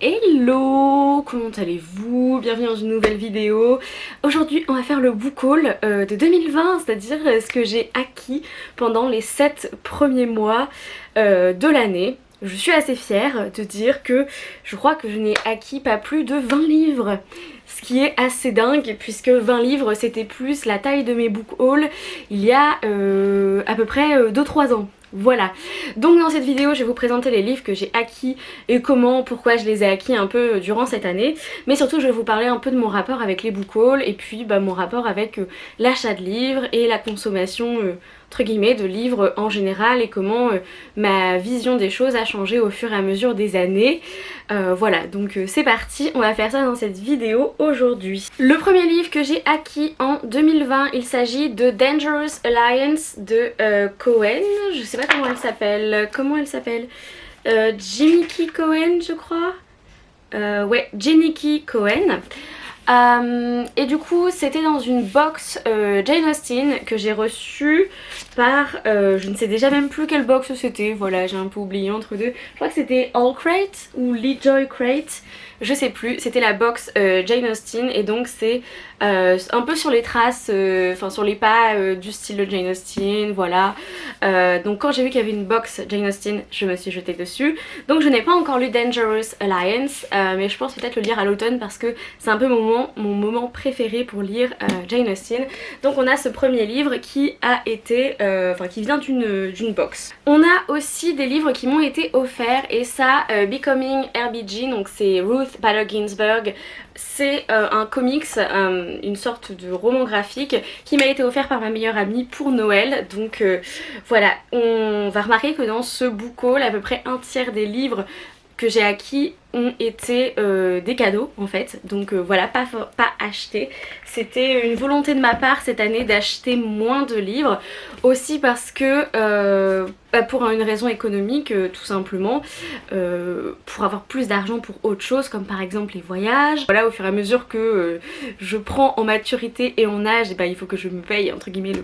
Hello, comment allez-vous? Bienvenue dans une nouvelle vidéo. Aujourd'hui on va faire le book haul de 2020, c'est-à-dire ce que j'ai acquis pendant les 7 premiers mois de l'année. Je suis assez fière de dire que je crois que je n'ai acquis pas plus de 20 livres. Ce qui est assez dingue puisque 20 livres c'était plus la taille de mes book hauls il y a à peu près 2-3 ans. Voilà, donc dans cette vidéo je vais vous présenter les livres que j'ai acquis et comment, pourquoi je les ai acquis un peu durant cette année. Mais surtout je vais vous parler un peu de mon rapport avec les book hauls et puis mon rapport avec l'achat de livres et la consommation entre guillemets de livres en général et comment ma vision des choses a changé au fur et à mesure des années. Voilà, donc c'est parti, on va faire ça dans cette vidéo aujourd'hui. Le premier livre que j'ai acquis en 2020, il s'agit de Dangerous Alliance de Cohen. Je sais pas comment elle s'appelle. Jennieke Cohen je crois. Ouais, Jennieke Cohen. Et du coup c'était dans une box Jane Austen que j'ai reçue par je ne sais déjà même plus quelle box c'était, voilà j'ai un peu oublié entre deux, je crois que c'était All Crate ou Lejoy Crate, je sais plus, c'était la box Jane Austen et donc c'est un peu sur les traces, enfin sur les pas du style de Jane Austen, voilà. Donc quand j'ai vu qu'il y avait une box Jane Austen, je me suis jetée dessus. Donc je n'ai pas encore lu Dangerous Alliance, mais je pense peut-être le lire à l'automne parce que c'est un peu mon moment préféré pour lire Jane Austen. Donc on a ce premier livre qui a été, qui vient d'une box. On a aussi des livres qui m'ont été offerts et ça, Becoming RBG, donc c'est Ruth Bader Ginsburg. C'est un comics, une sorte de roman graphique qui m'a été offert par ma meilleure amie pour Noël. Donc voilà, on va remarquer que dans ce book haul, à peu près un tiers des livres que j'ai acquis ont été des cadeaux en fait, donc voilà, pas achetés. C'était une volonté de ma part cette année d'acheter moins de livres, aussi parce que pour une raison économique tout simplement, pour avoir plus d'argent pour autre chose comme par exemple les voyages. Voilà, au fur et à mesure que je prends en maturité et en âge, et il faut que je me paye entre guillemets de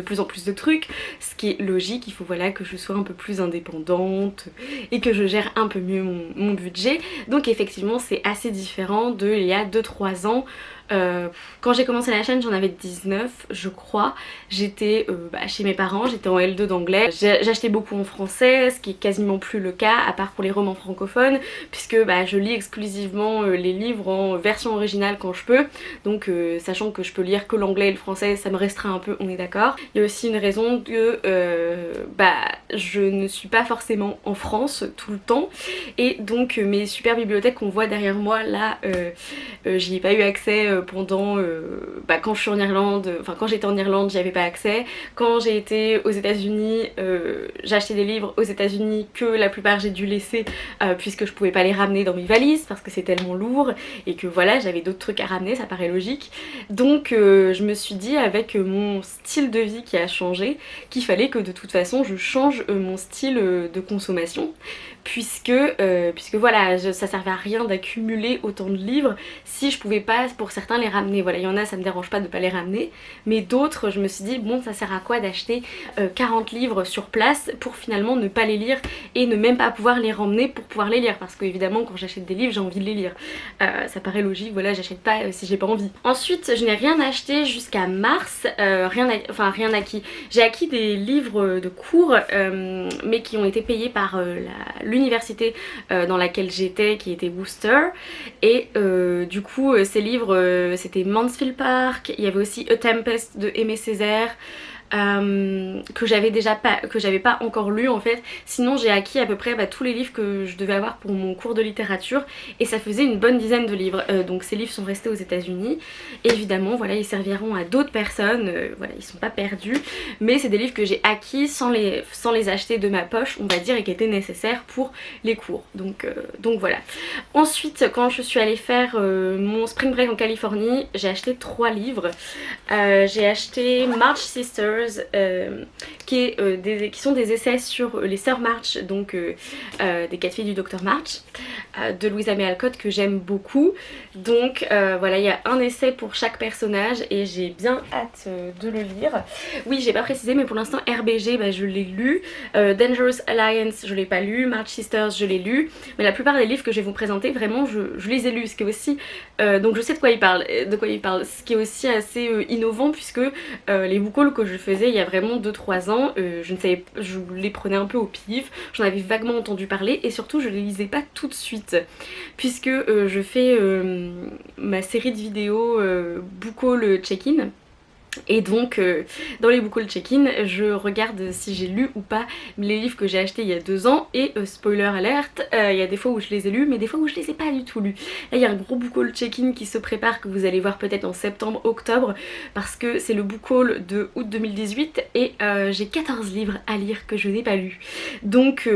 plus en plus de trucs, ce qui est logique, il faut voilà que je sois un peu plus indépendante et que je gère un peu mieux mon budget. Donc effectivement c'est assez différent de il y a 2-3 ans. Quand j'ai commencé la chaîne j'en avais 19 je crois, j'étais chez mes parents, j'étais en L2 d'anglais, j'achetais beaucoup en français, ce qui est quasiment plus le cas à part pour les romans francophones puisque je lis exclusivement les livres en version originale quand je peux, donc sachant que je peux lire que l'anglais et le français ça me restreint un peu, on est d'accord. Il y a aussi une raison que je ne suis pas forcément en France tout le temps et donc mes super bibliothèques qu'on voit derrière moi là, j'y ai pas eu accès pendant quand je suis en Irlande, quand j'étais en Irlande j'y avais pas accès, quand j'ai été aux États-Unis j'ai acheté des livres aux États-Unis que la plupart j'ai dû laisser puisque je pouvais pas les ramener dans mes valises parce que c'est tellement lourd et que voilà j'avais d'autres trucs à ramener, ça paraît logique. Donc je me suis dit avec mon style de vie qui a changé qu'il fallait que de toute façon je change mon style de consommation puisque voilà ça servait à rien d'accumuler autant de livres si je pouvais pas pour certains les ramener. Voilà, il y en a ça me dérange pas de pas les ramener mais d'autres je me suis dit bon ça sert à quoi d'acheter 40 livres sur place pour finalement ne pas les lire et ne même pas pouvoir les ramener pour pouvoir les lire parce que évidemment quand j'achète des livres j'ai envie de les lire, ça paraît logique, voilà j'achète pas si j'ai pas envie. Ensuite je n'ai rien acheté jusqu'à mars, rien acquis. J'ai acquis des livres de cours mais qui ont été payés par l'université dans laquelle j'étais qui était Worcester et du coup ces livres c'était Mansfield Park, il y avait aussi A Tempest de Aimé Césaire que j'avais pas encore lu en fait. Sinon j'ai acquis à peu près tous les livres que je devais avoir pour mon cours de littérature et ça faisait une bonne dizaine de livres, donc ces livres sont restés aux États-Unis. Évidemment voilà ils serviront à d'autres personnes, voilà ils sont pas perdus mais c'est des livres que j'ai acquis sans les acheter de ma poche on va dire et qui étaient nécessaires pour les cours, donc voilà. Ensuite quand je suis allée faire mon spring break en Californie j'ai acheté 3 livres, j'ai acheté March Sisters Sisters, qui sont des essais sur les sœurs March, donc des 4 filles du Docteur March, de Louisa May Alcott, que j'aime beaucoup. Donc voilà, il y a un essai pour chaque personnage et j'ai bien hâte de le lire. Oui, j'ai pas précisé, mais pour l'instant RBG, bah, je l'ai lu. Dangerous Alliance, je l'ai pas lu. March Sisters, je l'ai lu. Mais la plupart des livres que je vais vous présenter, vraiment, je les ai lus. Ce qui est aussi, donc je sais de quoi il parle, ce qui est aussi assez innovant, puisque les book hauls que je faisais il y a vraiment 2-3 ans, je les prenais un peu au pif, j'en avais vaguement entendu parler et surtout je les lisais pas tout de suite, puisque je fais ma série de vidéos book haul check-in. Et donc dans les book haul check-in, je regarde si j'ai lu ou pas les livres que j'ai achetés il y a 2 ans. Et spoiler alerte, il y a des fois où je les ai lus, mais des fois où je les ai pas du tout lus. Là il y a un gros book haul check-in qui se prépare, que vous allez voir peut-être en septembre, octobre, parce que c'est le book haul de août 2018 et j'ai 14 livres à lire que je n'ai pas lus. Donc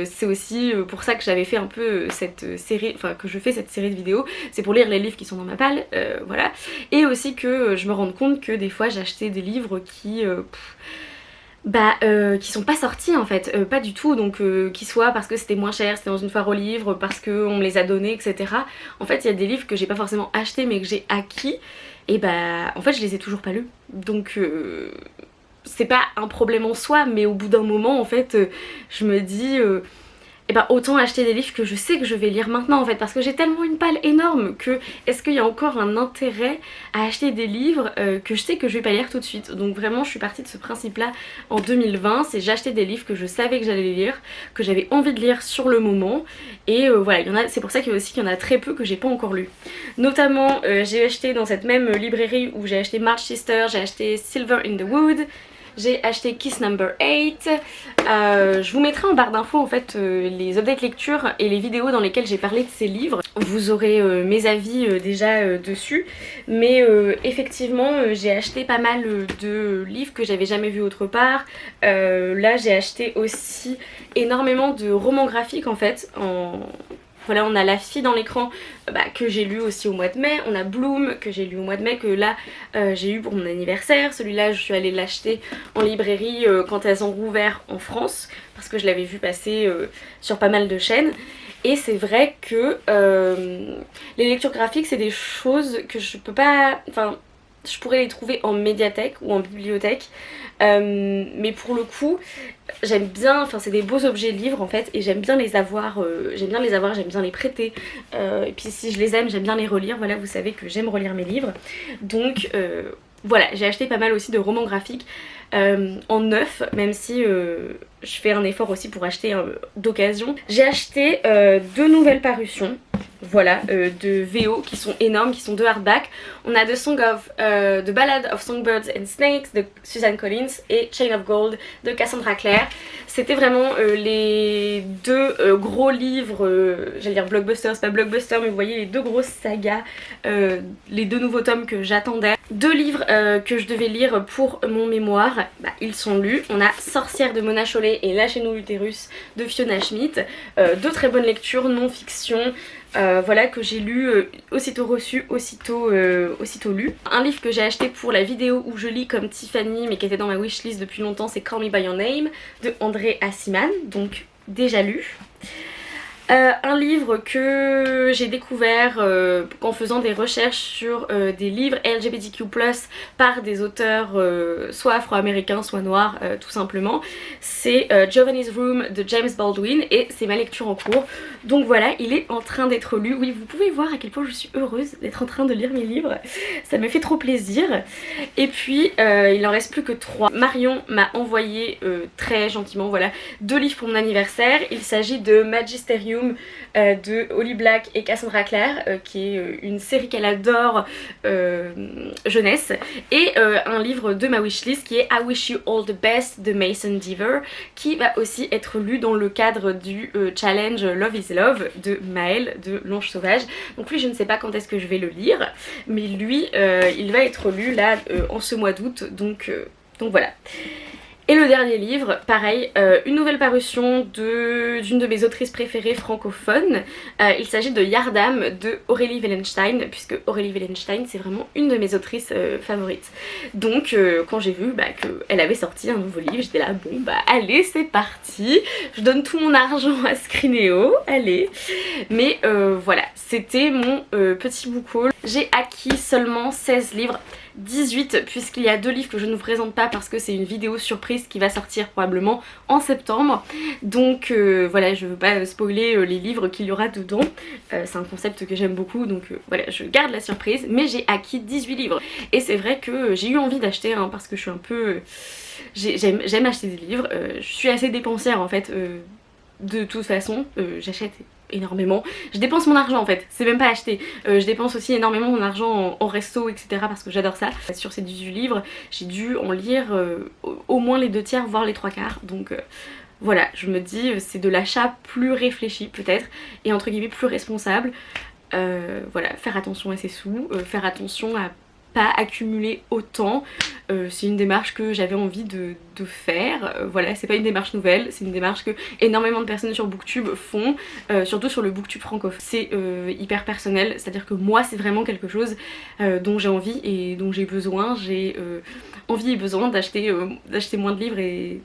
c'est aussi pour ça que j'avais fait un peu cette série, enfin que je fais cette série de vidéos, c'est pour lire les livres qui sont dans ma palle, voilà. Et aussi que je me rende compte que des fois j'ai acheté des livres qui qui sont pas sortis en fait, pas du tout, donc qui soient parce que c'était moins cher, c'était dans une foire aux livres, parce qu'on me les a donnés, etc. En fait il y a des livres que j'ai pas forcément achetés mais que j'ai acquis, et bah en fait je les ai toujours pas lus. Donc c'est pas un problème en soi, mais au bout d'un moment en fait je me dis et ben autant acheter des livres que je sais que je vais lire maintenant en fait, parce que j'ai tellement une palle énorme que est-ce qu'il y a encore un intérêt à acheter des livres que je sais que je vais pas lire tout de suite. Donc vraiment je suis partie de ce principe là en 2020, c'est j'ai acheté des livres que je savais que j'allais lire, que j'avais envie de lire sur le moment, et voilà, c'est pour ça qu'il y en a très peu que j'ai pas encore lu. Notamment j'ai acheté dans cette même librairie où j'ai acheté March Sister, j'ai acheté Silver in the Wood, j'ai acheté Kiss Number 8. Je vous mettrai en barre d'infos en fait les updates lecture et les vidéos dans lesquelles j'ai parlé de ces livres. Vous aurez mes avis déjà dessus. Mais effectivement j'ai acheté pas mal de livres que j'avais jamais vus autre part. Là j'ai acheté aussi énormément de romans graphiques en fait. Voilà, on a La fille dans l'écran que j'ai lu aussi au mois de mai, on a Bloom que j'ai lu au mois de mai, que là j'ai eu pour mon anniversaire. Celui-là je suis allée l'acheter en librairie quand elles ont rouvert en France, parce que je l'avais vu passer sur pas mal de chaînes. Et c'est vrai que les lectures graphiques c'est des choses que je peux pas... Enfin, je pourrais les trouver en médiathèque ou en bibliothèque, mais pour le coup j'aime bien, enfin c'est des beaux objets de livres en fait, et j'aime bien les avoir, j'aime bien les prêter, et puis si je les aime j'aime bien les relire. Voilà, vous savez que j'aime relire mes livres, donc voilà, j'ai acheté pas mal aussi de romans graphiques en neuf, même si je fais un effort aussi pour acheter d'occasion. J'ai acheté 2 nouvelles parutions, voilà, de VO qui sont énormes, qui sont 2 hardbacks. On a The Ballad of Songbirds and Snakes de Suzanne Collins et Chain of Gold de Cassandra Clare. C'était vraiment les 2 gros livres, j'allais dire blockbuster, c'est pas blockbuster, mais vous voyez les 2 grosses sagas, les 2 nouveaux tomes que j'attendais. 2 livres que je devais lire pour mon mémoire, ils sont lus. On a Sorcière de Mona Chollet et Lâchez-nous l'utérus de Fiona Schmidt, 2 très bonnes lectures, non-fiction. Voilà, que j'ai lu aussitôt reçu, aussitôt lu. Un livre que j'ai acheté pour la vidéo où je lis comme Tiffany mais qui était dans ma wishlist depuis longtemps, c'est Call Me By Your Name de André Assiman, donc déjà lu. Un livre que j'ai découvert en faisant des recherches sur des livres LGBTQ+, par des auteurs soit afro-américains, soit noirs, tout simplement. C'est Giovanni's Room de James Baldwin, et c'est ma lecture en cours. Donc voilà, il est en train d'être lu. Oui, vous pouvez voir à quel point je suis heureuse d'être en train de lire mes livres. Ça me fait trop plaisir. Et puis, il en reste plus que 3. Marion m'a envoyé très gentiment, voilà, 2 livres pour mon anniversaire. Il s'agit de Magisterium de Holly Black et Cassandra Clare, qui est une série qu'elle adore jeunesse, et un livre de ma wishlist qui est I Wish You All the Best de Mason Deaver, qui va aussi être lu dans le cadre du challenge Love is Love de Maëlle de L'Ange Sauvage. Donc lui je ne sais pas quand est-ce que je vais le lire, mais lui il va être lu là en ce mois d'août, donc voilà. Et le dernier livre, pareil, une nouvelle parution d'une de mes autrices préférées francophones. Il s'agit de Yardam de Aurélie Wellenstein, puisque Aurélie Wellenstein c'est vraiment une de mes autrices favorites. Donc quand j'ai vu qu'elle avait sorti un nouveau livre, j'étais là bon bah allez c'est parti, je donne tout mon argent à Skrinéo, allez. Mais voilà, c'était mon petit book haul. J'ai acquis seulement 16 livres. 18 puisqu'il y a 2 livres que je ne vous présente pas parce que c'est une vidéo surprise qui va sortir probablement en septembre. Donc voilà, je veux pas spoiler les livres qu'il y aura dedans. C'est un concept que j'aime beaucoup donc voilà, je garde la surprise. Mais j'ai acquis 18 livres et c'est vrai que j'ai eu envie d'acheter parce que je suis un peu... j'aime acheter des livres, je suis assez dépensière en fait de toute façon, j'achète énormément. Je dépense mon argent en fait, c'est même pas acheter. Je dépense aussi énormément mon argent en resto etc parce que j'adore ça. Sur ces 18 livres, j'ai dû en lire au moins les 2/3 voire les 3/4 donc voilà, je me dis c'est de l'achat plus réfléchi peut-être et entre guillemets plus responsable. Voilà, faire attention à ses sous, faire attention à pas accumuler autant, c'est une démarche que j'avais envie de faire, voilà, c'est pas une démarche nouvelle, c'est une démarche que énormément de personnes sur Booktube font, surtout sur le Booktube francophone. C'est hyper personnel, c'est à dire que moi c'est vraiment quelque chose dont j'ai envie et dont j'ai besoin, j'ai envie et besoin d'acheter moins de livres et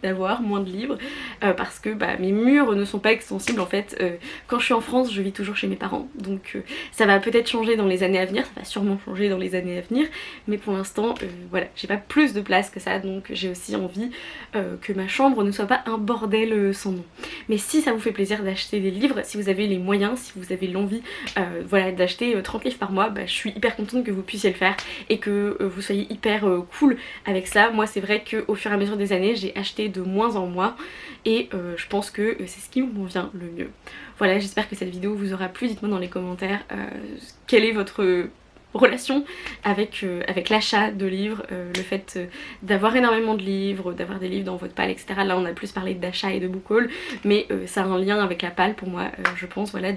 d'avoir moins de livres parce que mes murs ne sont pas extensibles en fait. Quand je suis en France je vis toujours chez mes parents donc ça va peut-être changer dans les années à venir, ça va sûrement changer dans les années à venir mais pour l'instant voilà, j'ai pas plus de place que ça donc j'ai aussi envie que ma chambre ne soit pas un bordel sans nom. Mais si ça vous fait plaisir d'acheter des livres, si vous avez les moyens, si vous avez l'envie voilà, d'acheter 30 livres par mois, je suis hyper contente que vous puissiez le faire et que vous soyez hyper cool avec ça. Moi c'est vrai qu'au fur et à mesure des années j'ai acheté de moins en moins et je pense que c'est ce qui me convient le mieux. Voilà, j'espère que cette vidéo vous aura plu, dites-moi dans les commentaires quelle est votre relation avec l'achat de livres, le fait d'avoir énormément de livres, d'avoir des livres dans votre palle, etc. Là on a plus parlé d'achat et de book haul, mais ça a un lien avec la palle pour moi, je pense, voilà,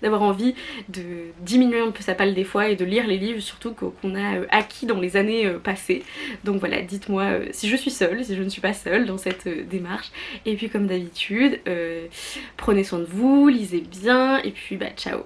d'avoir envie de diminuer un peu sa palle des fois et de lire les livres surtout qu'on a acquis dans les années passées. Donc voilà, dites-moi si je suis seule, si je ne suis pas seule dans cette démarche. Et puis comme d'habitude, prenez soin de vous, lisez bien et puis ciao.